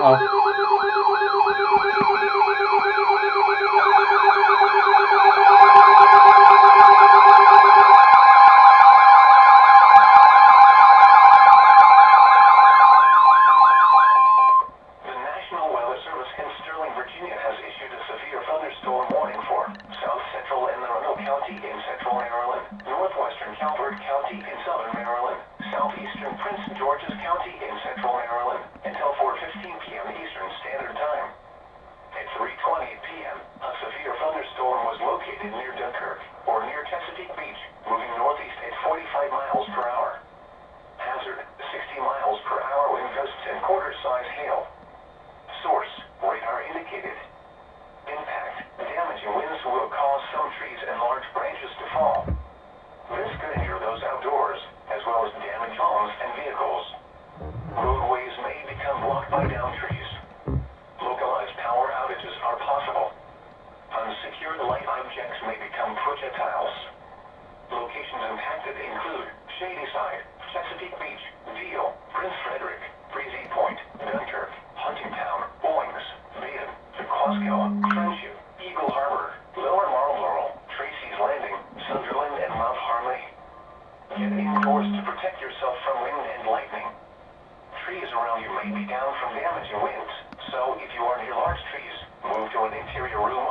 เอาThe National Weather Service in Sterling, Virginia has issued a severe thunderstorm warning for South Central and Roanoke County in central Maryland, northwestern Calvert County in southern Maryland, southeastern Prince George's County in central Maryland, until 4:15 p.m. Eastern Standard Time. At 3:20 p.m., a severe thunderstorm was located near Dunkirk, or near Chesapeake Beach, moving northeast at 45 miles per hour. Hazard, 60 miles per hour wind gusts and quarter-size hail. Source, radar indicated. Impact, damaging winds will cause some trees and large branches to fall. This could injure those outdoors, as well as damage homes and vehicles. Roadways may become blocked by downed trees. Localized power outages are possible. Unsecured light objects may become projectiles. Locations impacted include Shadyside, Chesapeake Beach, Deal, Prince Frederick, Breezy Point, Dunkirk, Huntingtown, Owings, Baden, Cosco, Friendship, Eagle Harbor, Lower Marlboro, Tracy's Landing, Sunderland, and Mount Harmony. Get indoors to protect yourself from wind and lightning. Trees around you may be down from damaging winds, so if you are near large trees, move to an interior room